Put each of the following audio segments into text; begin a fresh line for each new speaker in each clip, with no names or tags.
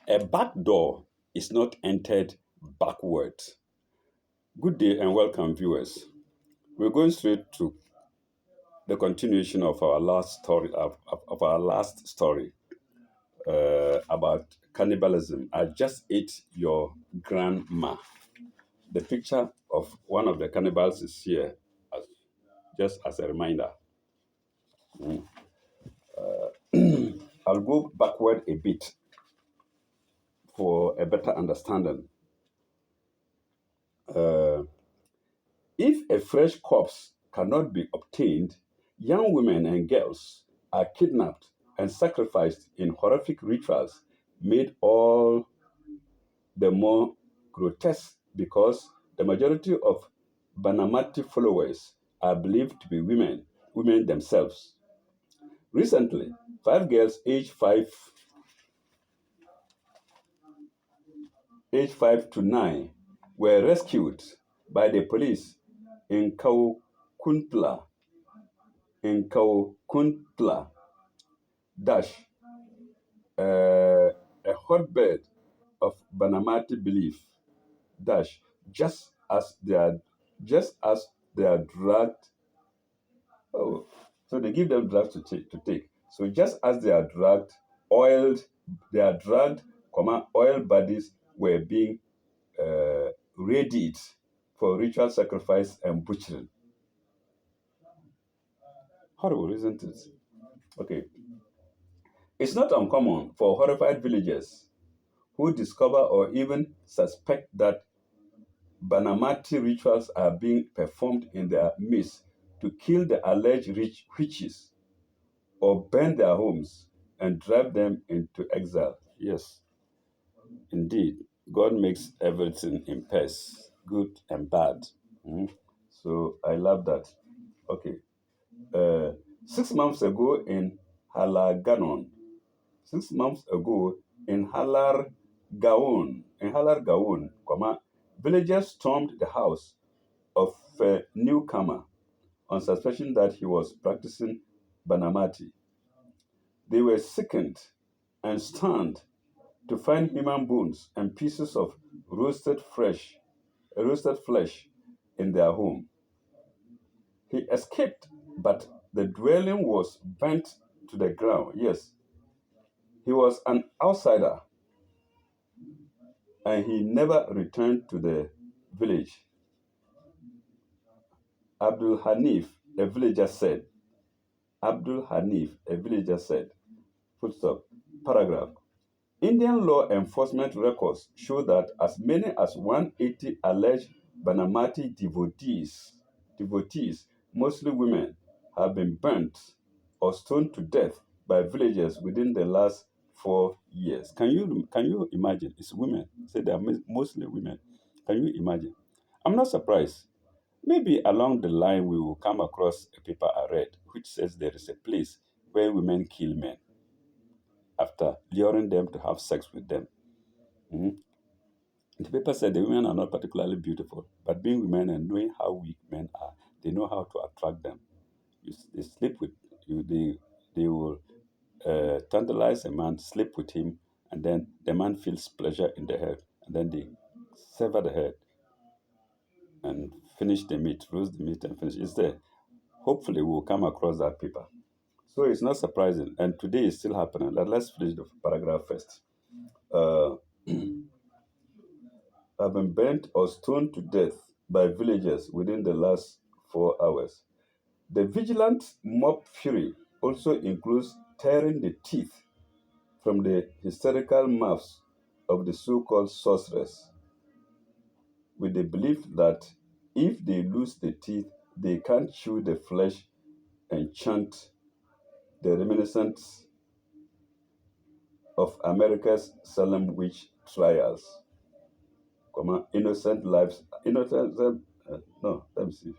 A back door is not entered backwards. Good day and welcome, viewers. We're going straight to the continuation of our last story about cannibalism. I just ate your grandma. The picture of one of the cannibals is here, as, just as a reminder. I'll go backward a bit for a better understanding. Uh, if a fresh corpse cannot be obtained, young women and girls are kidnapped and sacrificed in horrific rituals made all the more grotesque because the majority of Banamati followers are believed to be women themselves. Recently, five girls aged 5 to 9 were rescued by the police in Kaukuntla Dash, a hotbed of Banamati belief. Dash, just as they are dragged. Oh, so they give them drugs to take. So just as they are dragged, oiled, they are dragged, oil bodies were being readied for ritual sacrifice and butchering. Horrible, isn't it? Okay. It's not uncommon for horrified villagers who discover or even suspect that Banamati rituals are being performed in their midst to kill the alleged witches or burn their homes and drive them into exile. Yes, indeed. God makes everything in pairs, good and bad. Mhm. So I love that. Okay. Uh, 6 months ago in Halaganon, 6 months ago in Halar Gaon, villagers stormed the house of a newcomer on suspicion that he was practicing Banamati. They were sickened and stunned to find human bones and pieces of roasted flesh in their home. He escaped, but the dwelling was burnt to the ground. Yes, he was an outsider and he never returned to the village. Abdul Hanif, a villager said. Abdul Hanif, a villager said. Full stop. Paragraph. Indian law enforcement records show that as many as 180 alleged Banamati devotees, mostly women, have been burnt or stoned to death by villagers within the last 4 years. Can you imagine? It's women. Say they are mostly women. Can you imagine? I'm not surprised. Maybe along the line we will come across a paper I read which says there is a place where women kill men after luring them to have sex with them. Mhm. The paper said the women are not particularly beautiful, but being women and knowing how weak men are, they know how to attract them. They sleep with you. They will tantalize a man, sleep with him, and then the man feels pleasure in the head, and then they sever the head and finish the meat, roast the meat, and finish. It's there. Hopefully, we'll come across that paper. So it's not surprising, and today is still happening. Let's finish the paragraph first. Uh, have been burnt or stoned to death by villagers within the last 4 hours. The vigilant mob fury also includes tearing the teeth from the hysterical mouths of the so-called sorcerers, with the belief that if they lose the teeth, they can't chew the flesh and chant the reminiscence of America's Salem witch trials, innocent lives, no, let me see.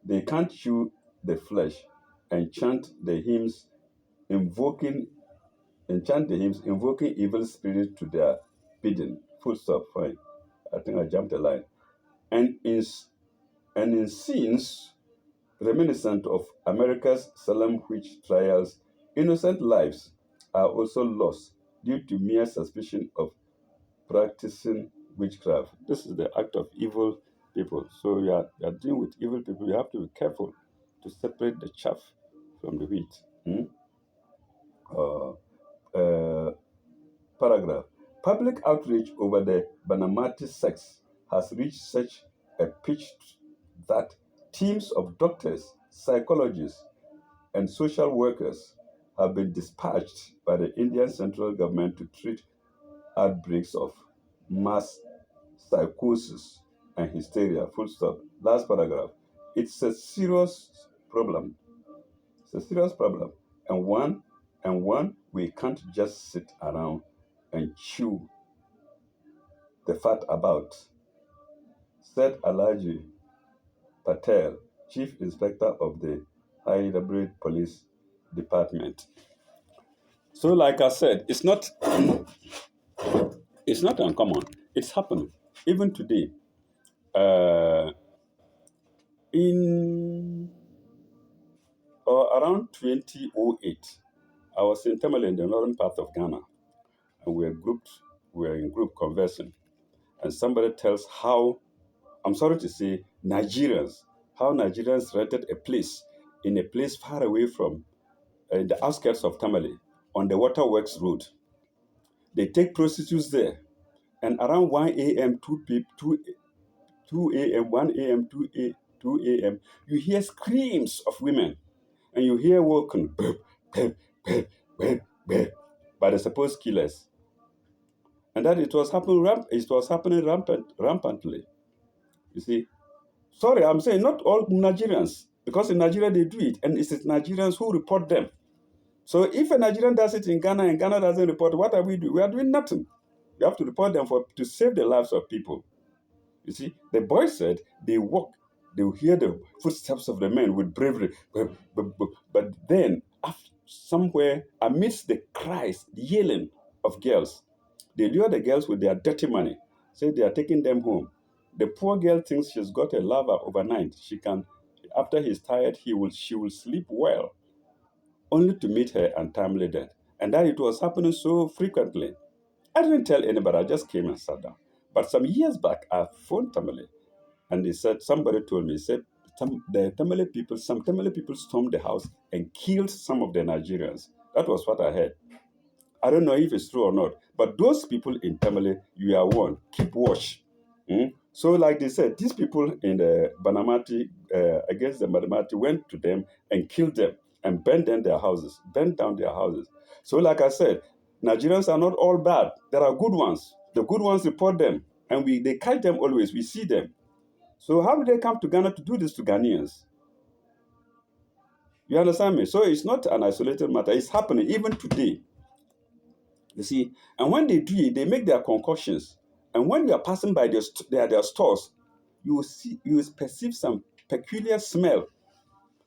They can't chew the flesh and invoking chant the hymns, invoking evil spirits to their bidding. Full stop. Fine. I think I jumped a line. And in scenes reminiscent of America's Salem witch trials, innocent lives are also lost due to mere suspicion of practicing witchcraft. This is the act of evil people. So you are dealing with evil people. You have to be careful to separate the chaff from the wheat. Hmm? Uh, uh, Paragraph. Public outrage over the Banamati sex has reached such a pitch that teams of doctors, psychologists, and social workers have been dispatched by the Indian central government to treat outbreaks of mass psychosis and hysteria. Full stop. Last paragraph. It's a serious problem. It's a serious problem, and one we can't just sit around and chew the fat about, said Alaji Patel, Chief Inspector of the Hyderabad Police Department. So, like I said, it's not uncommon. It's happening even today. Uh, in around 2008, I was in Tamale in the northern part of Ghana, and we were in group conversing, and somebody tells how, I'm sorry to say, how Nigerians rented a place in a place far away from in the outskirts of Tamale on the Waterworks Road. They take prostitutes there, and around 1 a.m., 2 a.m., 1 a.m., 2 a.m., you hear screams of women, and you hear walking by the supposed killers, and that it was happening rampantly. You see, sorry, I'm saying not all Nigerians, because in Nigeria they do it, and it's Nigerians who report them. So if a Nigerian does it in Ghana and Ghana doesn't report, what are we doing? We are doing nothing. We have to report them to save the lives of people. You see, the boy said they walk, they will hear the footsteps of the men with bravery. But then, after, somewhere amidst the cries, the yelling of girls, they lure the girls with their dirty money, say they are taking them home. The poor girl thinks she's got a lover overnight. After he's tired, she will sleep well, only to meet her untimely death. And that it was happening so frequently. I didn't tell anybody, I just came and sat down. But some years back, I phoned Tamale, and they said, somebody told me, said, some Tamale people stormed the house and killed some of the Nigerians. That was what I heard. I don't know if it's true or not, but those people in Tamale, you are one. Keep watch. So, like they said, these people in the Banamati, against the Banamati, went to them and killed them and burned down their houses. So, like I said, Nigerians are not all bad. There are good ones. The good ones report them, and they catch them always. We see them. So, how did they come to Ghana to do this to Ghanaians? You understand me? So, it's not an isolated matter. It's happening even today. You see, and when they do it, they make their concoctions. And when you are passing by their stores, you will perceive some peculiar smell.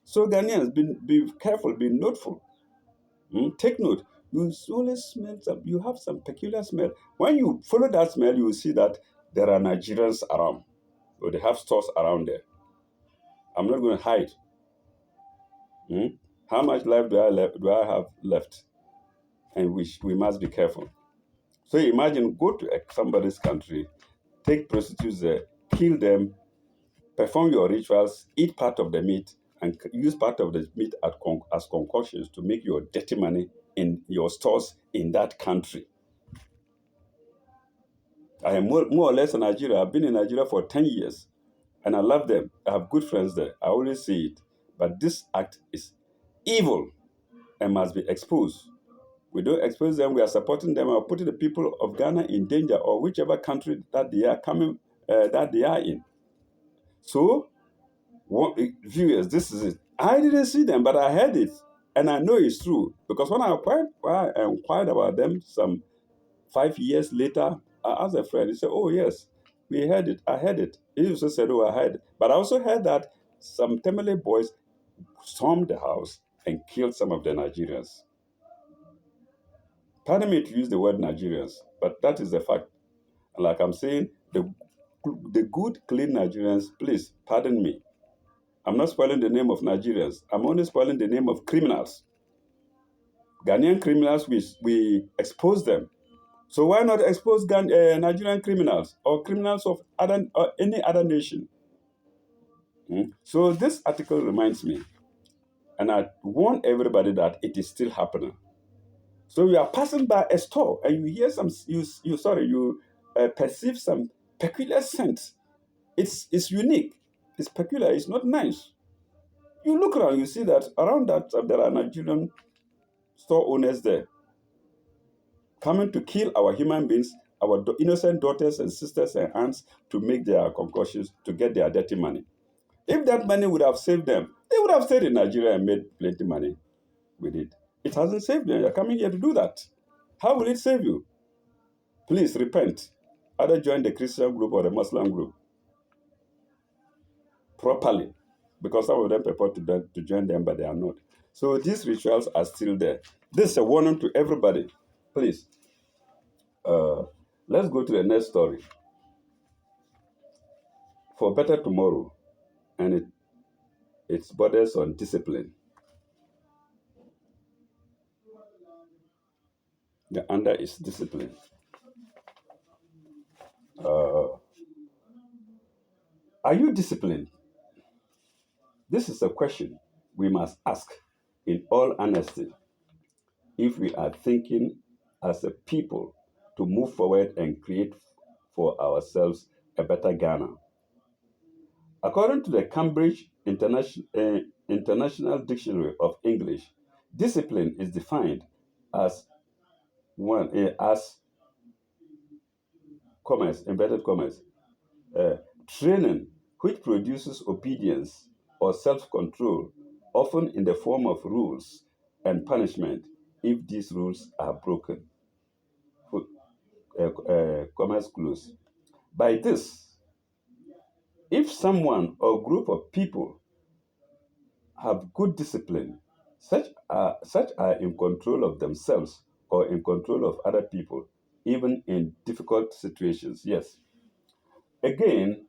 So Ghanaians, be careful, be noteful. Take note. You only smell you have some peculiar smell. When you follow that smell, you will see that there are Nigerians around, or they have stores around there. I'm not going to hide. How much life do I have left? And we must be careful. So imagine, go to somebody's country, take prostitutes there, kill them, perform your rituals, eat part of the meat, and use part of the meat as concoctions to make your dirty money in your stores in that country. I am more or less in Nigeria. I've been in Nigeria for 10 years, and I love them. I have good friends there. I always say it. But this act is evil and must be exposed. We don't expose them, we are supporting them, or putting the people of Ghana in danger, or whichever country that they are in. So, viewers, this is it. I didn't see them, but I heard it, and I know it's true because when I inquired about them some 5 years later, I asked a friend. He said, "Oh yes, we heard it. I heard it." He also said, "Oh, I heard it," but I also heard that some Tamale boys stormed the house and killed some of the Nigerians. Pardon me to use the word Nigerians, but that is the fact. And like I'm saying, the good, clean Nigerians, please pardon me. I'm not spoiling the name of Nigerians. I'm only spoiling the name of criminals. Ghanaian criminals, we expose them. So why not expose Nigerian criminals or criminals of any other nation? So this article reminds me, and I warn everybody that it is still happening. So you are passing by a store and you hear you perceive some peculiar scent. It's unique. It's peculiar. It's not nice. You look around, you see that around that there are Nigerian store owners there coming to kill our human beings, our innocent daughters and sisters and aunts to make their concoctions to get their dirty money. If that money would have saved them, they would have stayed in Nigeria and made plenty money with it. It hasn't saved them. You're coming here to do that. How will it save you? Please repent. Either join the Christian group or the Muslim group properly, because some of them purport to join them, but they are not. So these rituals are still there. This is a warning to everybody. Please, uh, let's go to the next story. For better tomorrow, and it's borders on discipline. The under is discipline. Uh, are you disciplined? This is a question we must ask in all honesty if we are thinking as a people to move forward and create for ourselves a better Ghana. According to the Cambridge International Dictionary of English, discipline is defined as as commerce, inverted commerce, training which produces obedience or self-control, often in the form of rules and punishment if these rules are broken. Commerce close. By this, if someone or group of people have good discipline, such are in control of themselves or in control of other people, even in difficult situations. Yes. Again,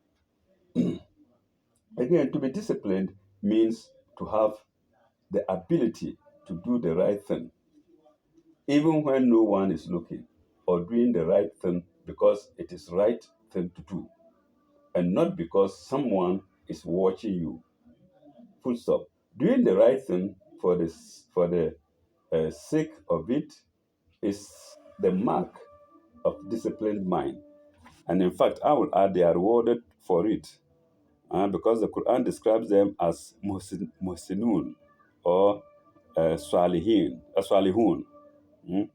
again, to be disciplined means to have the ability to do the right thing, even when no one is looking, or doing the right thing because it is right thing to do, and not because someone is watching you. Full stop. Doing the right thing for the sake of it is the mark of disciplined mind. And in fact, I will add they are rewarded for it, because the Quran describes them as muhsinun or salihun, mm,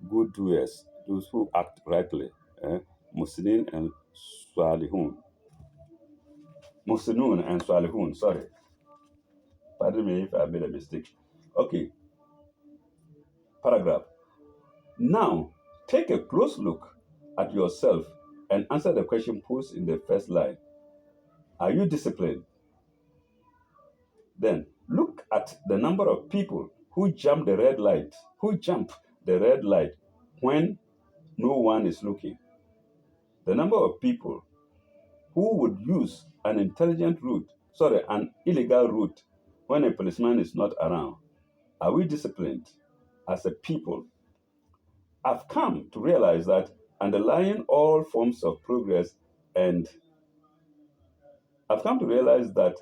good doers, those who act rightly. Muhsinin and salihun. Muhsinun and salihun, sorry. Pardon me if I made a mistake. Okay, paragraph. Now, take a close look at yourself and answer the question posed in the first line. Are you disciplined? Then, look at the number of people who jump the red light when no one is looking. The number of people who would use an illegal route when a policeman is not around. Are we disciplined as a people? I've come to realize that underlying all forms of progress and I've come to realize that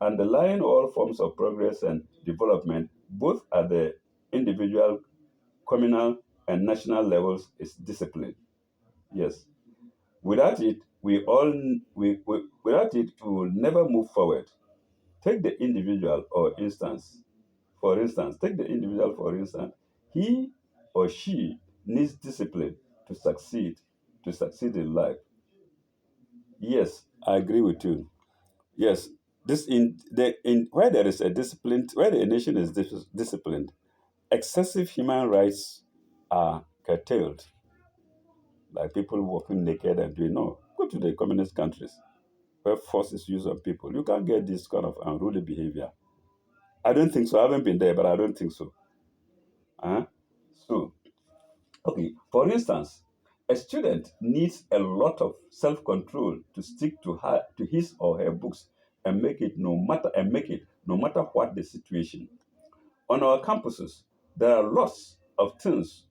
underlying all forms of progress and development, both at the individual, communal, and national levels, is discipline. Yes. Without it, without it, we will never move forward. Take the individual or instance. For instance, take the individual for instance. He or she needs discipline to succeed in life. Yes, I agree with you. Yes, this in where there is a discipline, where the nation is disciplined, excessive human rights are curtailed. Like people walking naked and doing no. Go to the communist countries where force is used on people. You can't get this kind of unruly behavior. I don't think so. I haven't been there, but I don't think so. Huh? So, okay, for instance, a student needs a lot of self-control to stick to his or her books and make it no matter what the situation. On our campuses, There are lots of things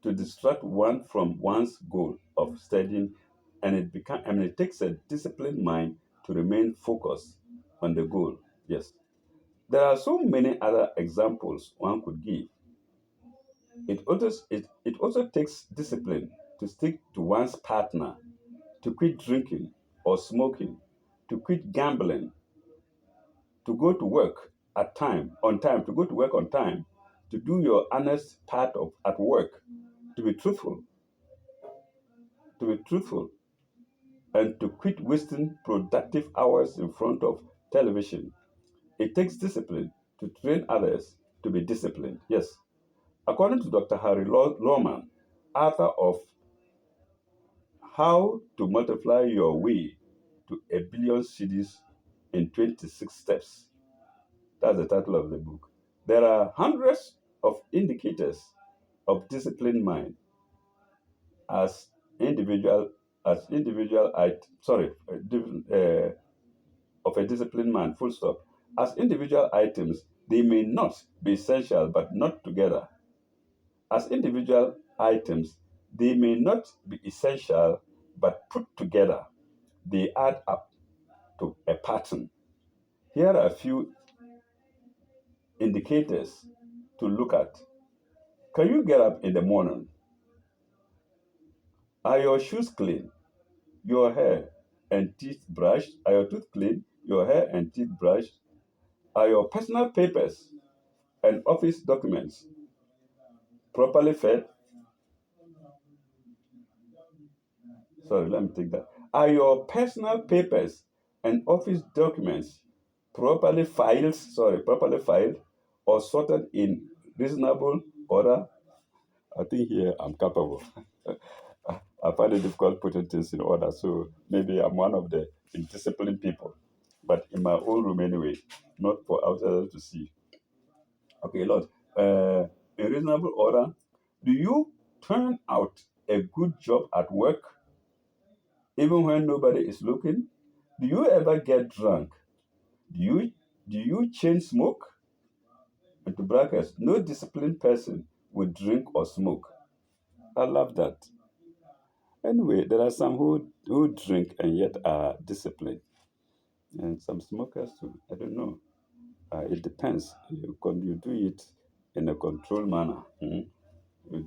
to distract one from one's goal of studying, and it takes a disciplined mind to remain focused on the goal. Yes. There are so many other examples one could give. It also takes discipline to stick to one's partner, to quit drinking or smoking, to quit gambling, to go to work on time, to go to work on time, to do your honest part of at work, to be truthful, to be truthful, and to quit wasting productive hours in front of television. It takes discipline to train others to be disciplined. Yes. According to Dr. Harry Lawman, author of How to Multiply Your Way to a Billion Cities in 26 Steps, that's the title of the book. There are hundreds of indicators of disciplined mind as individual sorry of a disciplined man, full stop. As individual items, they may not be essential but not together. As individual items, they may not be essential but put together, they add up to a pattern. Here are a few indicators to look at. Can you get up in the morning? Are your shoes clean? Your hair and teeth brushed? Are your tooth clean? Your hair and teeth brushed? Are your personal papers and office documents properly fed? Sorry, let me take that. Are your personal papers and office documents properly filed or sorted in reasonable order? I think here I'm capable. I find it difficult putting things in order, so maybe I'm one of the indisciplined people, but in my own room anyway, not for outsiders to see. Okay, Lord, in reasonable order, do you turn out a good job at work even when nobody is looking? Do you ever get drunk? Do you do you chain smoke? Into brackets, no disciplined person would drink or smoke. I love that. Anyway, there are some who drink and yet are disciplined, and some smokers too. I don't know. It depends. You do it in a controlled manner. You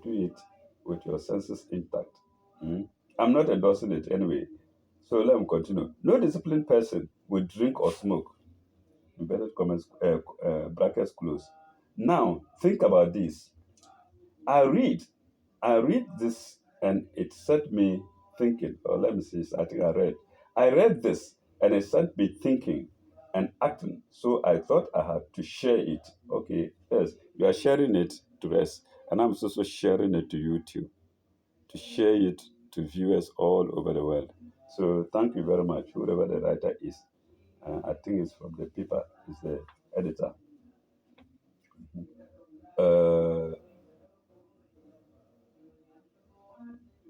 do it with your senses intact. Mm. I'm not endorsing it anyway. So let me continue. No disciplined person will drink or smoke. Inverted comments, brackets close. Now, think about this. I read, I read this and it set me thinking. Or let me see, I think I read. I read this and it set me thinking and acting. So I thought I had to share it. Okay, yes, you are sharing it to us, and I'm also sharing it to you too, to share it to viewers all over the world. So thank you very much, whoever the writer is. I think it's from the paper, it's the editor. Uh,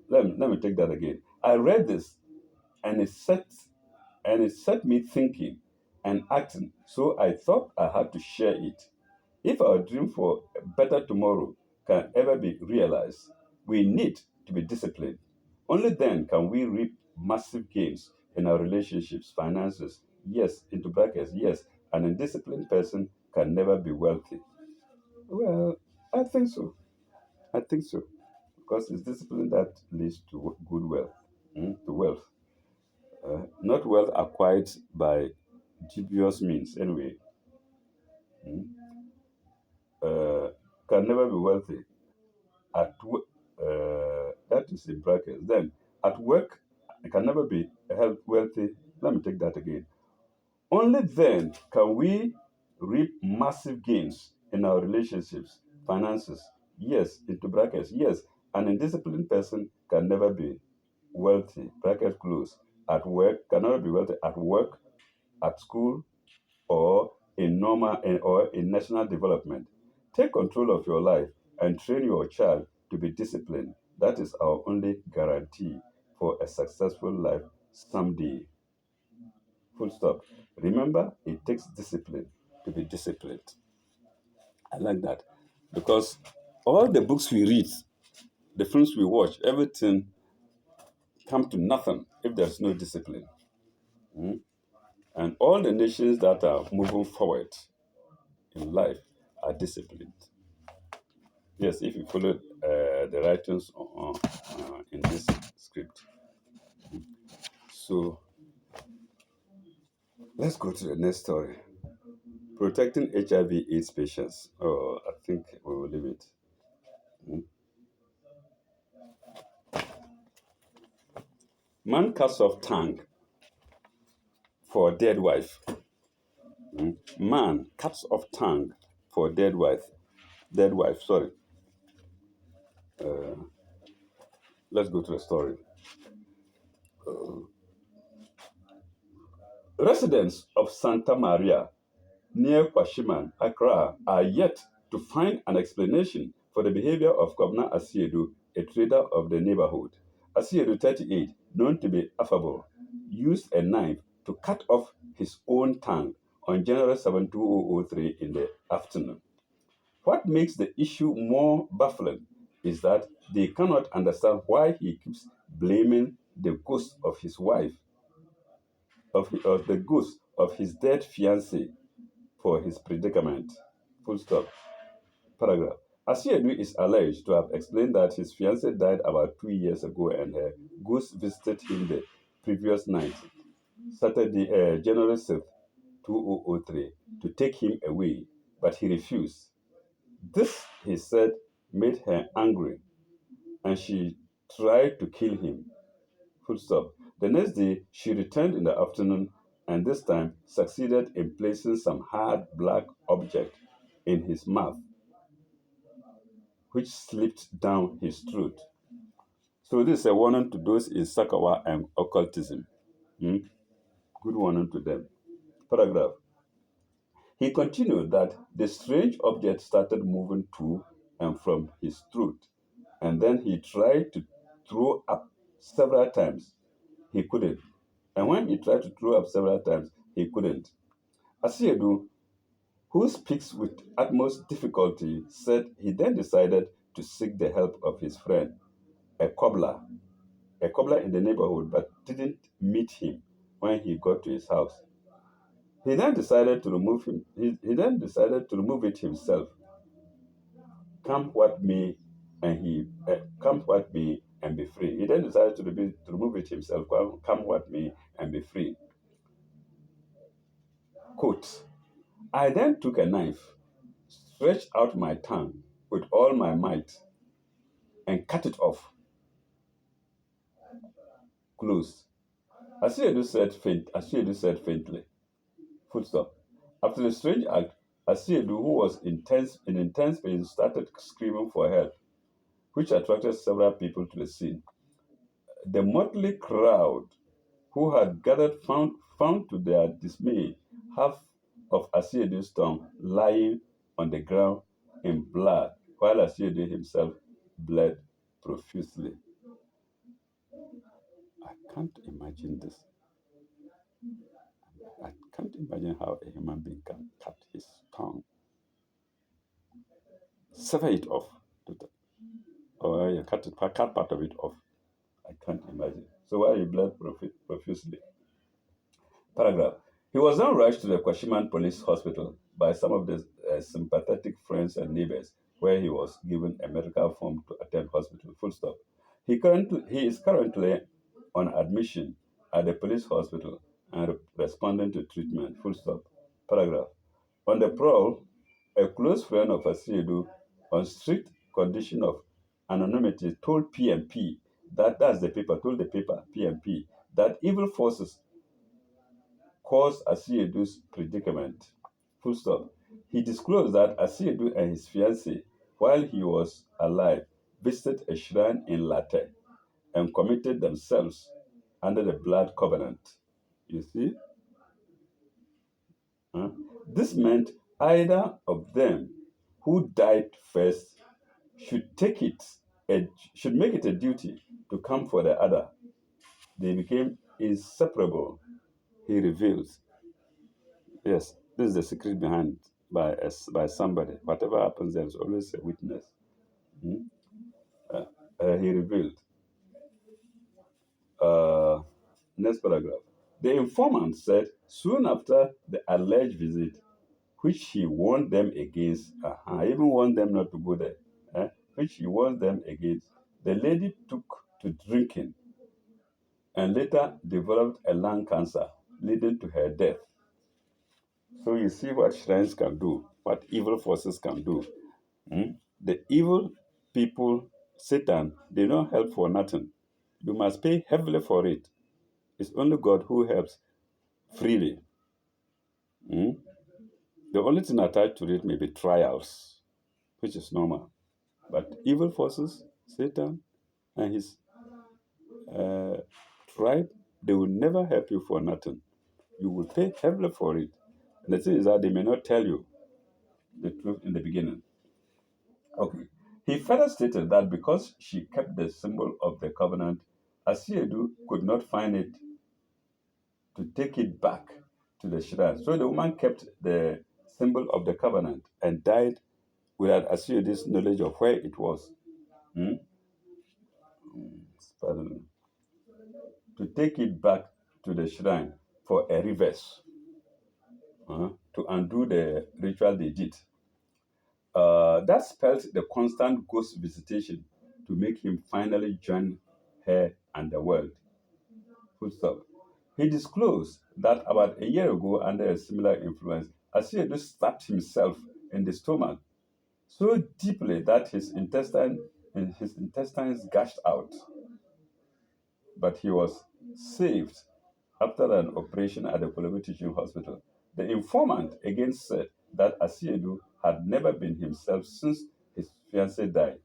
let me take that again. I read this and it set me thinking and acting. So I thought I had to share it. If our dream for a better tomorrow can ever be realized, we need to be disciplined. Only then can we reap massive gains in our relationships, finances. Yes, into brackets, yes, an undisciplined person can never be wealthy. Well, I think so. I think so. Because it's discipline that leads to good wealth, to wealth. Not wealth acquired by dubious means, anyway. mm, can never be wealthy. That is in brackets. Then, at work, I can never be held wealthy. Let me take that again. Only then can we reap massive gains in our relationships, finances. Yes, into brackets. Yes, an indisciplined person can never be wealthy. Bracket close. At work, can never be wealthy at work, at school, or in national development. Take control of your life and train your child to be disciplined. That is our only guarantee for a successful life someday. Full stop. Remember, it takes discipline to be disciplined. I like that. Because all the books we read, the films we watch, everything come to nothing if there's no discipline. Mm? And all the nations that are moving forward in life are disciplined. Yes, if you follow the writings in this script. So let's go to the next story. Protecting HIV/AIDS patients. Oh, I think we will leave it. Mm. Man cuts off tongue for dead wife. Mm. Man cuts off tongue for dead wife. Dead wife. Sorry. Uh, let's go to the story. Residents of Santa Maria near Kwashiman, Accra, are yet to find an explanation for the behavior of Governor Asiedu, a trader of the neighborhood. Asiedu, 38, known to be affable, used a knife to cut off his own tongue on January 7, 2003 in the afternoon. What makes the issue more baffling is that they cannot understand why he keeps blaming the ghost of his wife, of the ghost of his dead fiancée for his predicament. Full stop. Paragraph. Asiedu is alleged to have explained that his fiancée died about 2 years ago and her ghost visited him the previous night, Saturday, January 6th, 2003, to take him away, but he refused. This, he said, made her angry and she tried to kill him. Full stop. The next day, she returned in the afternoon and this time succeeded in placing some hard black object in his mouth, which slipped down his throat. So this is a warning to those in Sakawa and occultism. Hmm? Good warning to them. Paragraph. He continued that the strange object started moving to and from his throat, and then he tried to throw up several times. He couldn't. And when he tried to throw up several times, he couldn't. Asiedu, who speaks with utmost difficulty, said he then decided to seek the help of his friend, a cobbler, a cobbler in the neighborhood, but didn't meet him when he got to his house. He then decided to remove him. He then decided to remove it himself. Come what may, and he come what may and be free. He then decided to remove it himself. Come what may and be free. Quote: I then took a knife, stretched out my tongue with all my might, and cut it off. Close. Asiedu said faintly. Full stop. After the strange act, Asiedu, who was in intense pain, started screaming for help, which attracted several people to the scene. The motley crowd who had gathered found to their dismay half of Asiedu's tongue lying on the ground in blood, while Asiedu himself bled profusely. I can't imagine this. I can't imagine how a human being can cut his tongue, sever it off, or you cut part of it off. I can't imagine. So while he bled profusely. Paragraph. He was then rushed to the Kwashiman Police Hospital by some of the sympathetic friends and neighbors, where he was given a medical form to attend hospital. Full stop. He is currently on admission at the police hospital and responding to treatment. Full stop. Paragraph. On the prowl, a close friend of Asiedu, on strict condition of anonymity, told PMP told the paper PMP that evil forces caused Asiedu's predicament. Full stop. He disclosed that Asiedu and his fiancée, while he was alive, visited a shrine in Latte and committed themselves under the blood covenant. You see? Huh? This meant either of them who died first should should make it a duty to come for the other. They became inseparable, he reveals. Yes, this is the secret behind it. by somebody. Whatever happens, there's always a witness. Hmm? He revealed. Uh, Next paragraph. The informant said soon after the alleged visit, which he warned them against, even warned them not to go there, which he warned them against, the lady took to drinking and later developed a lung cancer, leading to her death. So you see what shrines can do, what evil forces can do. Hmm? The evil people, Satan, they don't help for nothing. You must pay heavily for it. It's only God who helps freely. Hmm? The only thing attached to it may be trials, which is normal. But evil forces, Satan and his uh, tribe, they will never help you for nothing. You will pay heavily for it. And the thing is that they may not tell you the truth in the beginning. Okay. He further stated that because she kept the symbol of the covenant, Asiedu could not find it to take it back to the shrine. So the woman kept the symbol of the covenant and died without Asiedu's knowledge of where it was. Hmm? Pardon me. To take it back to the shrine for a reverse, to undo the ritual they did. That spelled the constant ghost visitation to make him finally join her and the world. Full stop. He disclosed that about a year ago, under a similar influence, Asiedu stabbed himself in the stomach so deeply that his intestines gushed out. But he was saved after an operation at the Kolobu Teaching Hospital. The informant again said that Asiedu had never been himself since his fiancée died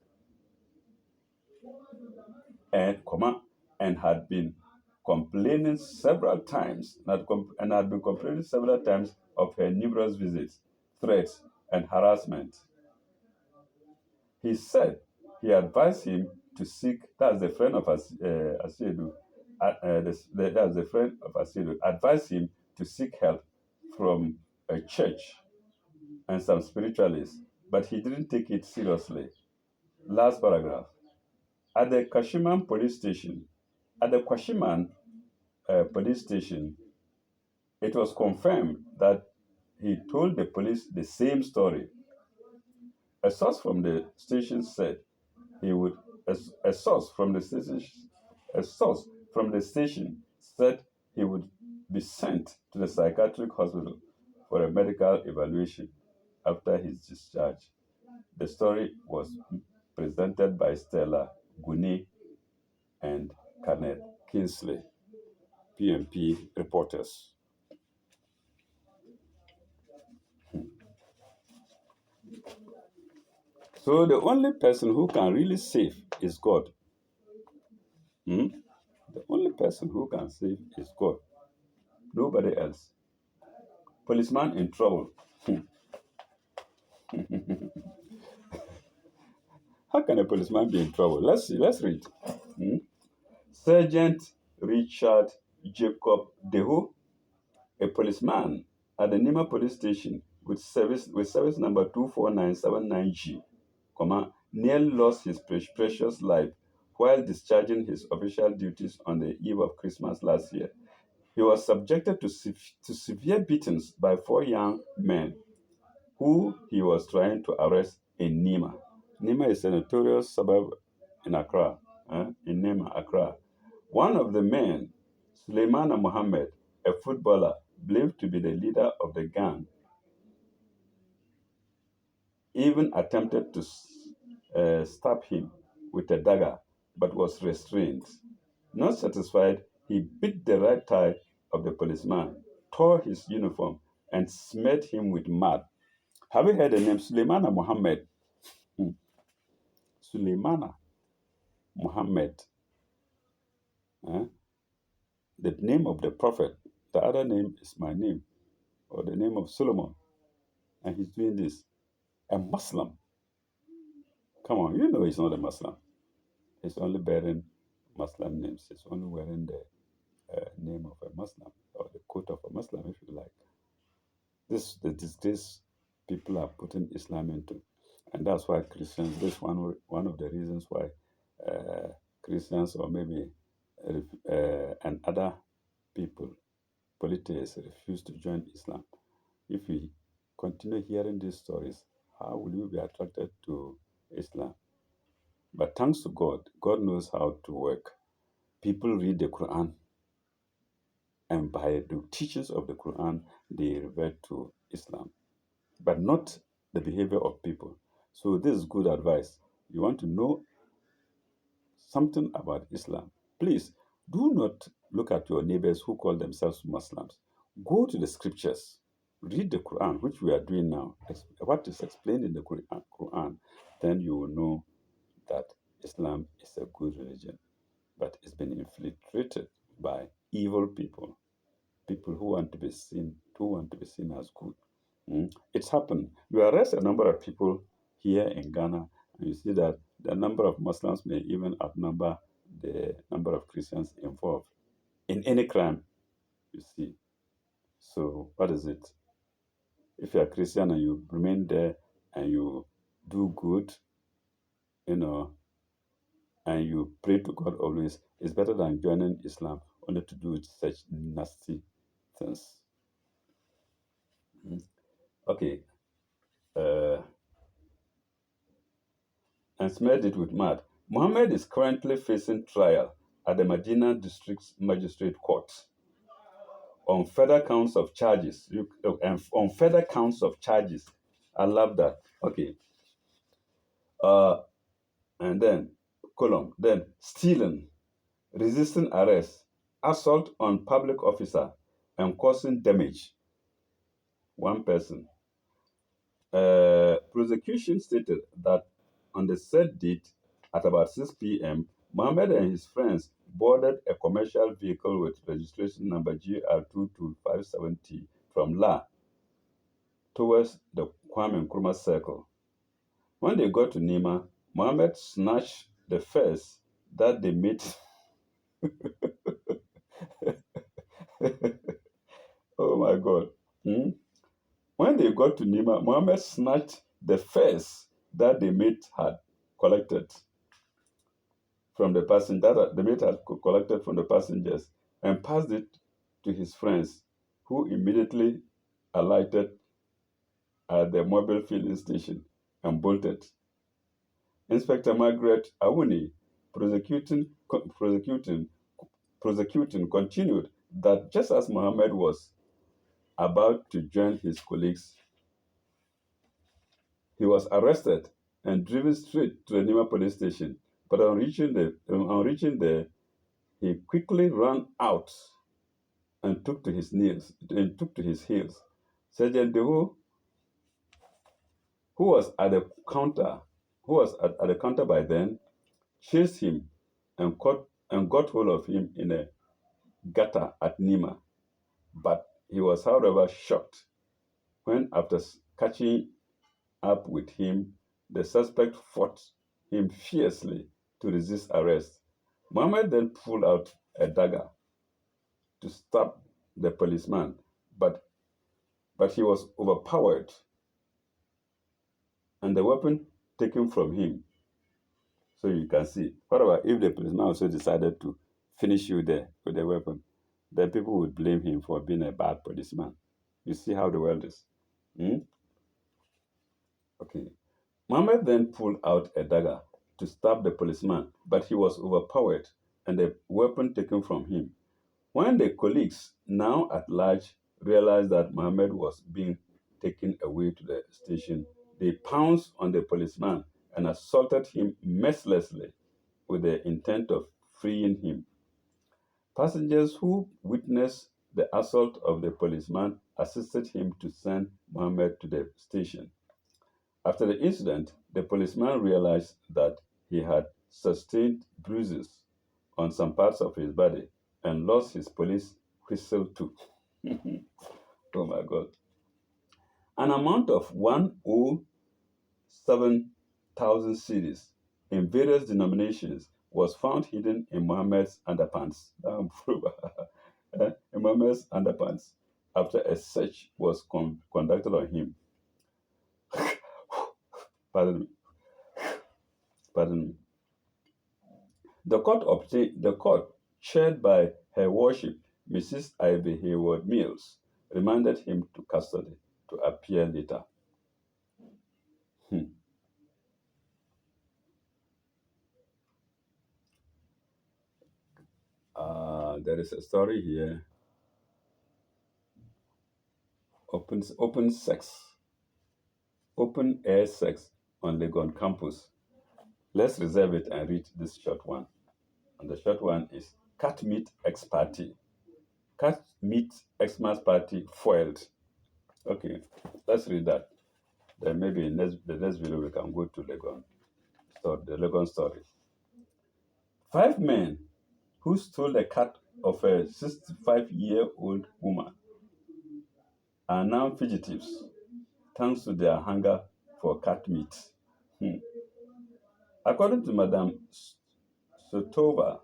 and had been complaining several times and had been complaining several times of her numerous visits, threats, and harassment. He said he advised him to seek, that's the friend of Asiedu, that's the friend of Asiedu, advised him to seek help from a church and some spiritualists, but he didn't take it seriously. Last paragraph. At the Kashiman police station, at the Kashiman police station, it was confirmed that he told the police the same story. A source from the station said he would a source from the station a source from the station said he would be sent to the psychiatric hospital for a medical evaluation after his discharge. The story was presented by Stella Guni and Kenneth Kingsley, PMP reporters. So the only person who can really save is God. Hmm? The only person who can save is God. Nobody else. Policeman in trouble. How can a policeman be in trouble? Let's see. Let's read. Hmm? Sergeant Richard Jacob Deho, a policeman at the Nima police station with service number 24979G, nearly lost his precious life while discharging his official duties on the eve of Christmas last year. He was subjected to severe beatings by four young men who he was trying to arrest in Nima. Nima is a notorious suburb in Accra, in Nima, Accra. One of the men, Suleimana Mohammed, a footballer believed to be the leader of the gang, even attempted to stab him with a dagger but was restrained. Not satisfied, he beat the right thigh of the policeman, tore his uniform, and smeared him with mud. Have you heard the name Suleimana Mohammed? Hmm. Suleimana Mohammed, eh? The name of the prophet. The other name is my name, or the name of Solomon. And he's doing this. A Muslim. Come on, you know he's not a Muslim. He's only bearing Muslim names. He's only wearing the name of a Muslim or the coat of a Muslim, if you like. This the disgrace. people are putting Islam into. And that's why Christians, this one of the reasons why uh, Christians or maybe and other people, polytheists, refuse to join Islam. If we continue hearing these stories, how will we be attracted to Islam? But thanks to God, God knows how to work. People read the Quran, and by the teachings of the Quran, they revert to Islam, but not the behavior of people. So, this is good advice. You want to know something about Islam, please do not look at your neighbors who call themselves Muslims. Go to the scriptures, read the Quran, which we are doing now. What is explained in the Quran, then you will know that Islam is a good religion, but it's been infiltrated by evil people, people who want to be seen as good. It's happened. You arrest a number of people here in Ghana, and you see that the number of Muslims may even outnumber the number of Christians involved in any crime, you see. So, what is it? If you're a Christian and you remain there and you do good, you know, and you pray to God always, it's better than joining Islam only to do such nasty things. Mm. Okay. Uh, and smeared it with mud. Mohammed is currently facing trial at the Medina District Magistrate Court on further counts of charges. And on further counts of charges. I love that. Okay. Uh, and then, column. Then, stealing, resisting arrest, assault on public officer, and causing damage. One person. Prosecution stated that on the said date, at about 6 p.m., Mohammed and his friends boarded a commercial vehicle with registration number GR22570 from La towards the Kwame Nkrumah Circle. When they got to Nima, Mohammed snatched the furs that they made. Oh my God. Hmm? When they got to Nima, Mohammed snatched the furs that the mate had collected from the passenger that the mate had collected from the passengers and passed it to his friends, who immediately alighted at the mobile filling station and bolted. Inspector Margaret Awuni, prosecuting, prosecuting, prosecuting, continued that just as Mohammed was about to join his colleagues, he was arrested and driven straight to the Nima police station. But on reaching there, he quickly ran out and took to his heels. Sergeant Dewo, who was at the counter, who was at the counter by then, chased him and got hold of him in a gutter at Nima. But he was, however, shocked when, after catching up with him, the suspect fought him fiercely to resist arrest. Mohammed then pulled out a dagger to stab the policeman, but he was overpowered and the weapon taken from him. So you can see, what about if the policeman also decided to finish you there with the weapon? Then people would blame him for being a bad policeman. You see how the world is. Hmm? Okay. Mohammed then pulled out a dagger to stab the policeman, but he was overpowered and the weapon taken from him. When the colleagues, now at large, realized that Mohammed was being taken away to the station, they pounced on the policeman and assaulted him mercilessly with the intent of freeing him. Passengers who witnessed the assault of the policeman assisted him to send Mohammed to the station. After the incident, the policeman realized that he had sustained bruises on some parts of his body and lost his police whistle too. Oh my God. An amount of 107,000 cedis in various denominations was found hidden in Mohammed's underpants. In Mohammed's underpants after a search was conducted on him. Pardon me. Pardon me. The court, chaired by Her Worship Mrs. Ivy Hayward Mills, remanded him to custody to appear later. Hmm. There is a story here. Open sex, open air sex on Legon campus. Let's reserve it and read this short one. And the short one is Cat Meat X Party. Cat Meat Xmas Party foiled. Okay, let's read that. Then maybe in the next video we can go to Legon. The Legon story. 5 men who stole the cat of a 65-year-old woman are now fugitives thanks to their hunger for cat meat. Hmm. According to Madame Sotova,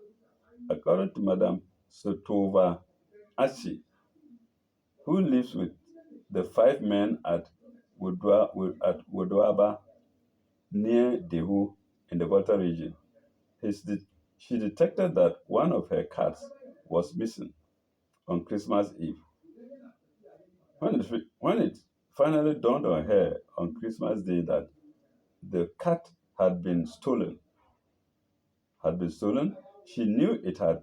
according to Madame Sotova Ashi, who lives with the 5 men at Wodwaba near Dehu in the Volta region, she detected that one of her cats was missing on Christmas Eve. When it finally dawned on her on Christmas Day that the cat had been stolen, she knew it had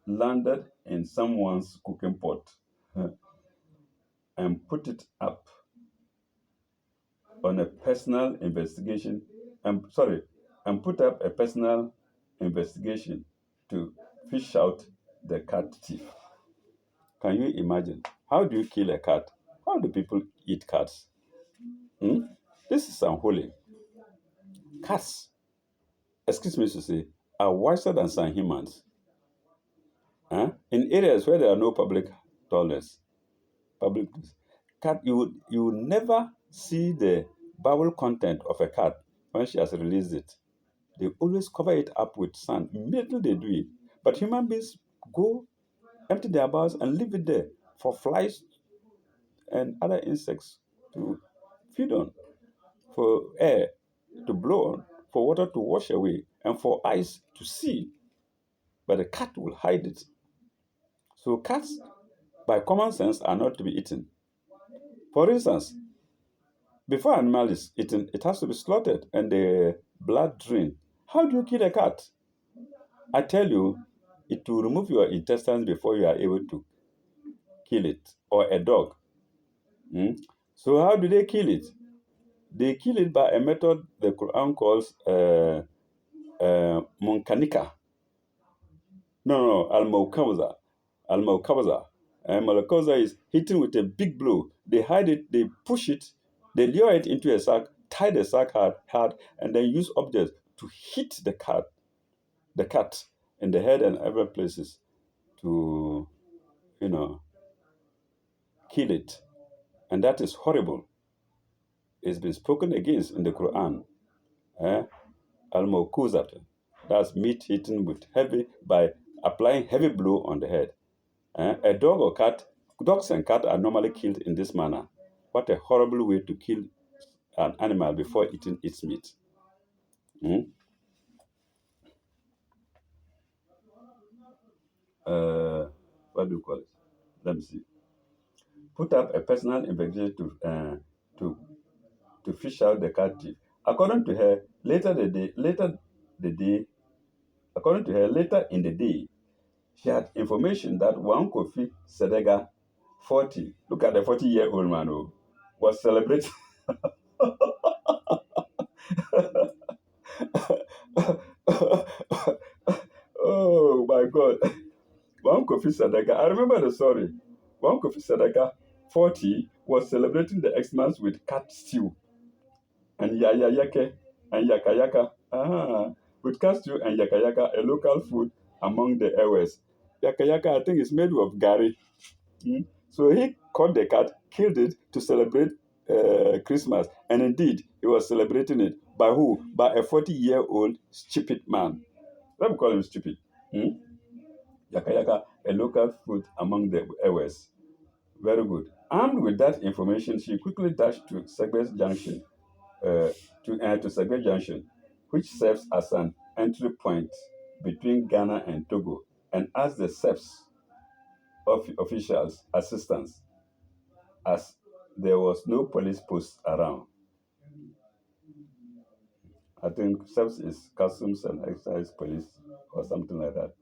landed in someone's cooking pot and put it up on a personal investigation. And put up a personal investigation to fish out the cat thief. Can you imagine? How do you kill a cat? How do people eat cats? Hmm? This is unholy. Cats, excuse me to say, are wiser than some humans. Huh? In areas where there are no toilets, public cat, you would never see the bowel content of a cat when she has released it. They always cover it up with sand immediately they do it. But human beings go empty their bowels and leave it there for flies and other insects to feed on, for air to blow on, for water to wash away, and for eyes to see. But the cat will hide it. So cats, by common sense, are not to be eaten. For instance, before an animal is eaten, it has to be slaughtered and the blood drained. How do you kill a cat? I tell you, it will remove your intestines before you are able to kill it, or a dog. Hmm? So how do they kill it? They kill it by a method the Quran calls munkanika. No, al-mawkawaza. Al-mawkawaza. Al-mawkawaza is hitting with a big blow. They hide it, they push it, they lure it into a sack, tie the sack hard, and then use objects to hit the cat in the head and other places to, kill it. And that is horrible. It's been spoken against in the Quran. Eh? Al-mawkuzat. That's meat eaten with by applying heavy blow on the head. A dog or cat, dogs and cats are normally killed in this manner. What a horrible way to kill an animal before eating its meat. Hmm? What do you call it? Let me see. Put up a personal investigation to to fish out the cat thief. According to her, later in the day, she had information that one Kofi Sedega, 40, look at the 40-year-old man, was celebrating. Oh my God. One Kofi Sedega, I remember the story. One Kofi Sedega, 40, was celebrating the Xmas with cat stew and yaya yake and yaka yaka. With cat stew and yaka yaka, a local food among the Ewes. Yaka yaka, I think, is made of gari. So he caught the cat, killed it to celebrate Christmas. And indeed, he was celebrating it. By who? By a 40-year-old stupid man. Let me call him stupid. Yaka yaka, a local food among the Ewes. Very good. Armed with that information, she quickly dashed to Segbes Junction uh, to Sagre Junction, which serves as an entry point between Ghana and Togo, and asked the SEPS officials assistance as there was no police post around. I think SEPS is Customs and Excise Police or something like that.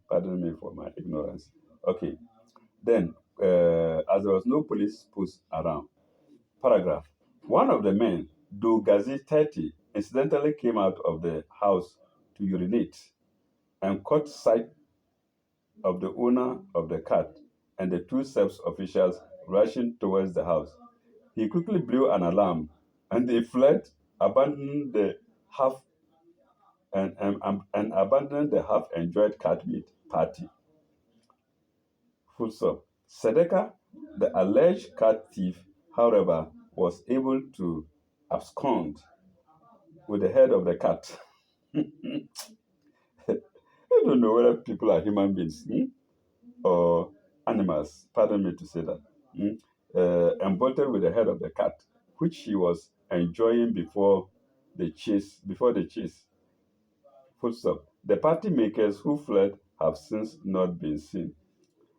Pardon me for my ignorance. Okay. Then, as there was no police post around, paragraph. One of the men, Dogazi 30, incidentally came out of the house to urinate and caught sight of the owner of the cat and the two SEPS officials rushing towards the house. He quickly blew an alarm and they fled, abandoning the half and abandoning the half-enjoyed cat meat party. Full stop. Sedeka, the alleged cat thief, however, was able to abscond with the head of the cat. I don't know whether people are human beings or animals. Pardon me to say that. And bolted with the head of the cat, which he was enjoying before the chase. Full stop. The party makers who fled have since not been seen.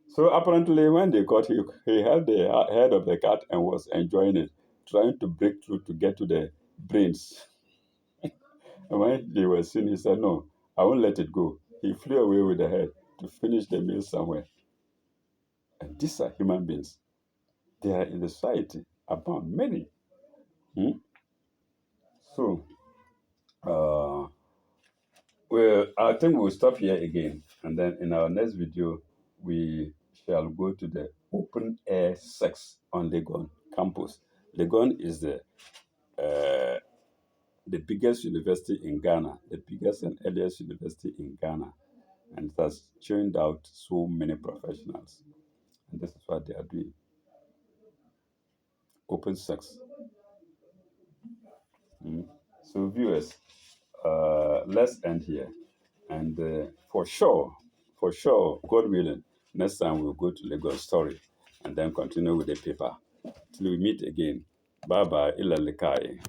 So apparently, when they caught him, he held the head of the cat and was enjoying it, trying to break through to get to the brains. And when they were seen, he said, "No, I won't let it go." He flew away with the head to finish the meal somewhere. And these are human beings. They are in the society, about many. Hmm? So, uh, well, I think we'll stop here again. And then in our next video, we shall go to the open air sex on Legon campus. Legon is the biggest university in Ghana, the biggest and earliest university in Ghana. And it has churned out so many professionals. And this is what they are doing. Open sex. So viewers, let's end here. And for sure, God willing, next time we'll go to Lagos Story and then continue with the paper. Till we meet again. Bye bye. Ila likai.